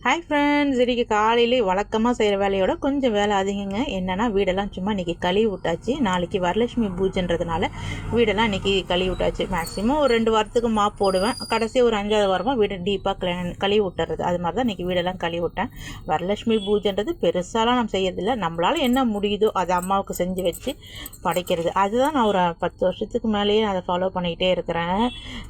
Hi friends, இன்றைக்கி காலையிலே வழக்கமாக செய்கிற வேலையோட கொஞ்சம் வேலை அதிகங்க. என்னென்னா வீடெல்லாம் சும்மா இன்றைக்கி கழுவி விட்டாச்சு. நாளைக்கு வரலட்சுமி பூஜைன்றதுனால வீடெல்லாம் இன்றைக்கி கழுவி விட்டாச்சு. மேக்ஸிமம் ஒரு 2 வாரத்துக்கு மாப் போடுவேன். கடைசி ஒரு 5வது வாரமாக வீடு டீப்பாக கழுவி விட்டுறது. அது மாதிரி தான் இன்றைக்கி வீடெல்லாம் கழுவி விட்டேன். வரலட்சுமி பூஜைன்றது பெருசாலாம் நம்ம செய்யறதில்ல. நம்மளால் என்ன முடியுதோ அதை அம்மாவுக்கு செஞ்சு வச்சு படைக்கிறது. அதுதான் நான் ஒரு 10 வருஷத்துக்கு மேலேயே அதை ஃபாலோ பண்ணிக்கிட்டே இருக்கிறேன்.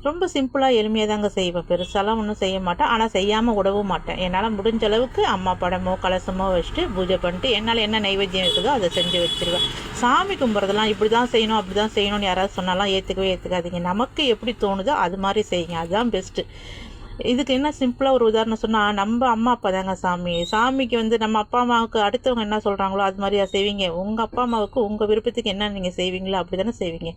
ரொம்ப சிம்பிளாக எளிமையாக தாங்க செய்வேன். பெருசாலாம் ஒன்றும் செய்ய மாட்டேன். ஆனால் செய்யாமல் விடவும் மாட்டேன். என்னால் முடிஞ்ச அளவுக்கு அம்மா படமோ கலசமோ வச்சுட்டு பூஜை பண்ணிட்டு என்னால் என்ன நைவேத்தியம் இருக்குதோ அதை செஞ்சு வச்சுருவேன். சாமி கும்பிட்றதெல்லாம் இப்படி தான் செய்யணும் அப்படி தான் செய்யணும்னு யாராவது சொன்னாலாம் ஏற்றுக்காதீங்க. நமக்கு எப்படி தோணுதோ அது மாதிரி செய்யுங்க. அதுதான் பெஸ்ட்டு. இதுக்கு என்ன சிம்பிளாக ஒரு உதாரணம் சொன்னால், நம்ம அம்மா அப்பா தாங்க சாமிக்கு நம்ம அப்பா அம்மாவுக்கு அடுத்தவங்க என்ன சொல்கிறாங்களோ அது மாதிரியா செய்வீங்க? உங்கள் அப்பா அம்மாவுக்கு உங்கள் விருப்பத்துக்கு என்ன நீங்கள் செய்வீங்களோ அப்படி தானே செய்வீங்க.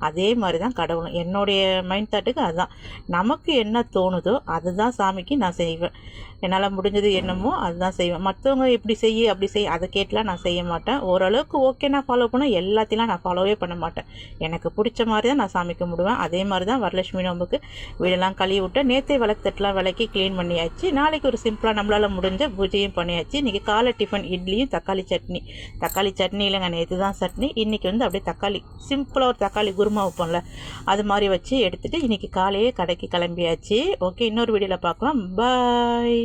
அதே மாதிரி தான் கடவுளும். என்னுடைய மைண்ட் தாட்டுக்கு அதுதான். நமக்கு என்ன தோணுதோ அதுதான் சாமிக்கு நான் செய்வேன். என்னால் முடிஞ்சது என்னமோ அதுதான் செய்வேன். மற்றவங்க இப்படி அப்படி அதை கேட்டலாம் நான் செய்ய மாட்டேன். ஓரளவுக்கு ஓகே நான் ஃபாலோ பண்ண, எல்லாத்தையும் நான் ஃபாலோவே பண்ண மாட்டேன். எனக்கு பிடிச்ச மாதிரி தான் நான் சாமி கும்பிடுவேன். அதே மாதிரி தான் வரலட்சுமி நோம்புக்கு வீடெல்லாம் கழுவி விட்டேன். நேற்றே விளக்குத்தட்டெலாம் விளக்கி க்ளீன் பண்ணியாச்சு. நாளைக்கு ஒரு சிம்பிளாக நம்மளால் முடிஞ்ச பூஜையும் பண்ணியாச்சு. இன்றைக்கி காலை டிஃபன் இட்லியும் தக்காளி சட்னி இல்லைங்க, நேற்று தான் சட்னி. இன்றைக்கி அப்படியே தக்காளி சிம்பிளாக ஒரு தக்காளி குருமா வைப்போம்ல, அது மாதிரி வச்சு எடுத்துகிட்டு இன்றைக்கி காலையே கடைக்கு கிளம்பியாச்சு. ஓகே, இன்னொரு வீடியோவில் பார்க்கலாம். பாய்.